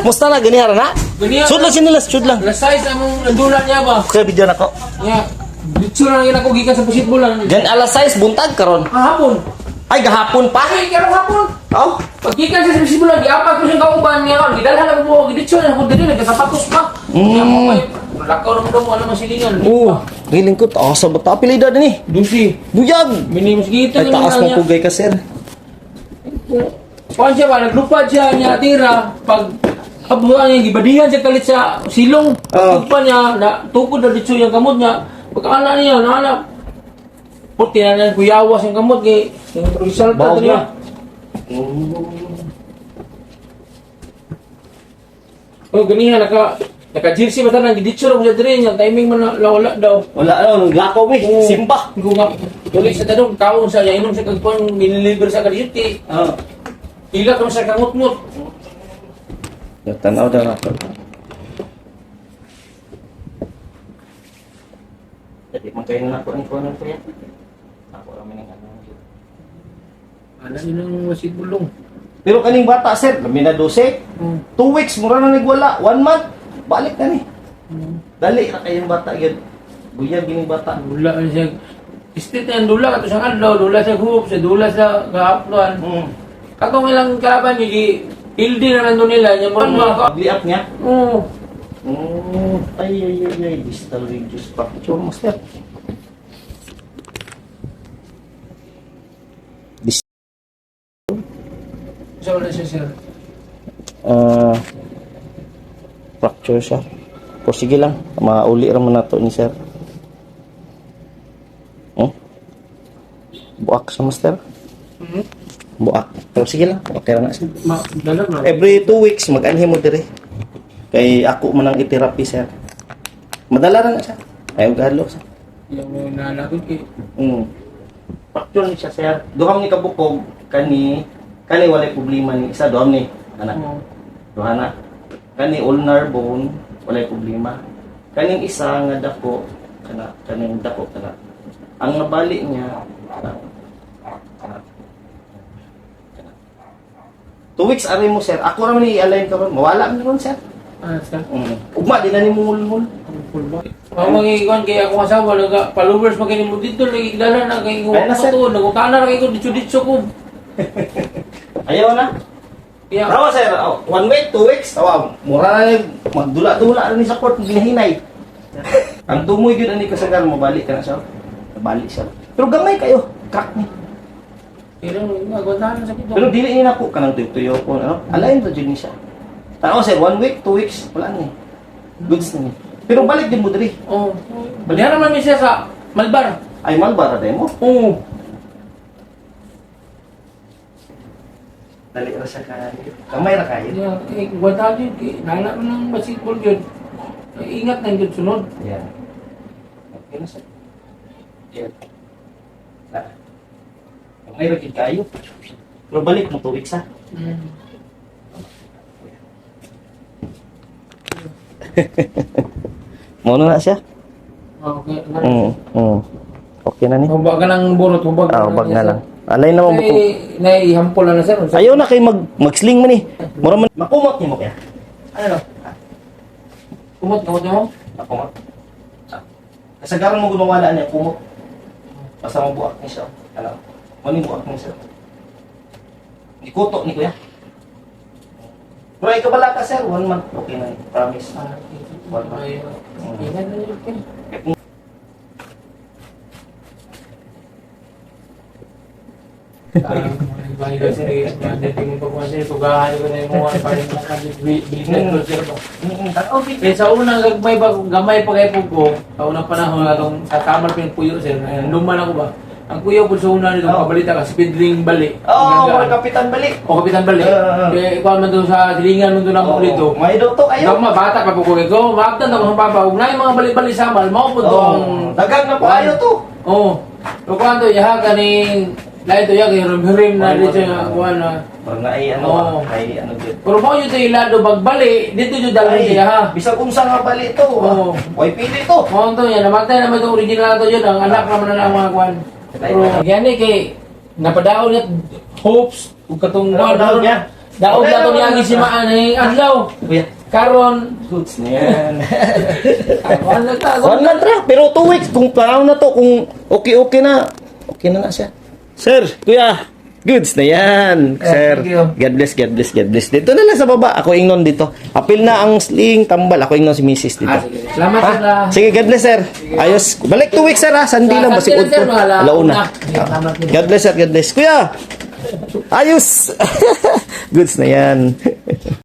Musta na ganihara na? Ganihara. Shoot lang sinilas, shoot lang. Last size among nandulan niya ba? Okay, video na ko. Nya. Dito na lang ako gikan sa basketball lang. Gan alas 6 buntag karon. Hapon. Ay gahapon pa. Ay, karong hapon. Oh. Pag gikan sa basketball lang, giapak ko siyang kauban niya karon. Gidalhan ako mo gidito na ako dili nagsapatos pa. Lakaw na mo ano masilingan. Giling ko taas sa bata pilida ni. Dusi. Buyag. Minimos gito Ay taas mo pugay ka sir. Kuan siya ba, naglupad siya niya tira, pag abuhan niya, gibadihan siya kalit sa silong, pagtugpan niya, tukod na dito yung kamot niya, pagkaala niya, nahanap, puti na niya, kuyawas yung kamot, yung result na niya. Oh, ganihan, naka-jersey ba tanang, giditsyo na ko siya diri, yung timing man wala daw. Wala naglakaw mi. Simba. Hindi ko nga, tuloy sa tanong, kaon sa niya, inom siya kagpuan, miniliver sa kadiyuti. Ila ka sa kamot-mot. Tanaw daw ako. Jadi magkain na ako ang kuno ko yan. Ako rami ng ano. Ano yun ang masibulong? Pero kaning bata sir, lami na 12. 2 weeks mura na nagwala, 1 month balik na ni. Dali ra kayong bata gyud. Buyag gining bata. Dula siya. Istit yan, dula ka to siyang adlaw, dula sa hoops, dula sa kahapluan. Katong ilang kalaban, hildi na nandun nila, yung mga Pag-liap niya. Oo. Ay, distal reduce fracture master. So, wala siya, sir. Fracture siya. O sige lang, mauli raman na to ni sir. Buak sa master. Buak. Pero sige lang, okay lang na siya. Dalag na. Every 2 weeks, mag-anhi mo dire. Kay ako man ang i-therapy sir. Madala na siya. Ayaw galo siya. Yung nalakot eh. Fracture ni siya sir. Duham ni kabukog, kani walay problema ni isa. Duham ni, anak. Duhana. Kani ulnar bone, walay problema. Kaning isa nga dako, kaning dako, ang nabali niya, 2 weeks aray mo sir. Ako raman i-align ka ron. Mawala mo ron sir. Sir? Ugma, di na ni mo mulmul. Ang mga ikuan kaya akong asawa, followers mo kayo mo dito, nagigdala na kayo Ay, na, sir. nagutana na kayo dito ko. Ayaw na. Kaya, Tawa sir, 1 week, 2 weeks, tawa, mura na magdula-dula na ni sa court, ginahinay. Ang tumoy yun ani kasagar, mabalik ka na siya. Mabalik siya. Pero gamay kayo, crack niya. pero nagutana sa kito. Pero dili niya na po, kanang tuyo po, ano? Alayin to dyan niya siya. Tanaw sir, 1 week, 2 weeks, wala niya. Goods na niya. Pero balik din mo diri. Oo. Balihan naman siya sa Malbar. Ay, malbara tayo mo. Oo. Dali ra sa kayo. Kamay ra kayo. Kaya, guwata yun, nala mo ng basketball yun. Ingat na yun sunod. Yan. Okay na sir. Yan. Kamay ra kayo. Pero balik mo 2 weeks ha. Muna na siya. Okay. Okay na ni. Hubag ka ng burot, hubag Bag na lang. Alay naman buko. Naihampol na sir. Ayaw na kay mag-sling man eh. Mura man makumot niyo mo kaya. Ano? Kumot mo? Makumot. Kasagaran mo gumawala niya kumot. Basta mo buak ni siya. Ano? Mani buak ni siya. Ikuto ni kuya. Pero ikaw bala ka sir, 1 month. Okay na, promise. 1 month. Ingat na yun. Balik ka sir, dating mo pagkuhan sir, tugahan ko na yung mga bilisan ko sir. Eh sa unang gamay pa kayo po, sa unang panahon, sa kamar pinagpuyo sir, luman ako ba? Ang kuya po sa una nito, kabalita ka, speed ring bali. Mga kapitan balik. O kapitan bali. Kaya ikaw man doon sa silingan mo doon ako dito. May doktor kayo. Ikaw bata pa po ko. Ikaw, maagtan ako sa papa. Huwag na yung mga bali-bali sa mal. Mao po itong... Dagang na po kayo to. Oo. So kung ano, yaha ka ni... Lahat ito yaha, hirim na dito yung kuhan na... Parang na ay ano, ay ano dito. Pero mo yun ito ilado, bagbali, dito yung dalawin siya ha. Bisag kung saan nga bali ito. Way pili to. Oo ito yan, namatay naman itong original ito yun. Ang anak naman na lang mga kuhan. Pero yan eh kay... Napadaon at hopes, kung katong Napadaon niya? Daog na to niya si Maan eh. Adlaw. Kuya, Karon. goods na yan. Karon na ka. One month ra, pero 2 weeks. Kung panahon na to, kung okay na siya. Sir, kuya, goods na yan. Sir, thank you. God bless, God bless, God bless. Dito na lang sa baba, ako ingnon dito. Apil na ang sling, tambal, ako ingnon si Mrs. dito. Sige. Salamat Ha? sir. Sige, God bless, sir. Ayos. Balik 2 weeks, sir, ha? Sandi lang, basig Sir, udto. mga Alauna. Salamat. God bless, sir, God bless. Kuya, ayos. Goods na yan.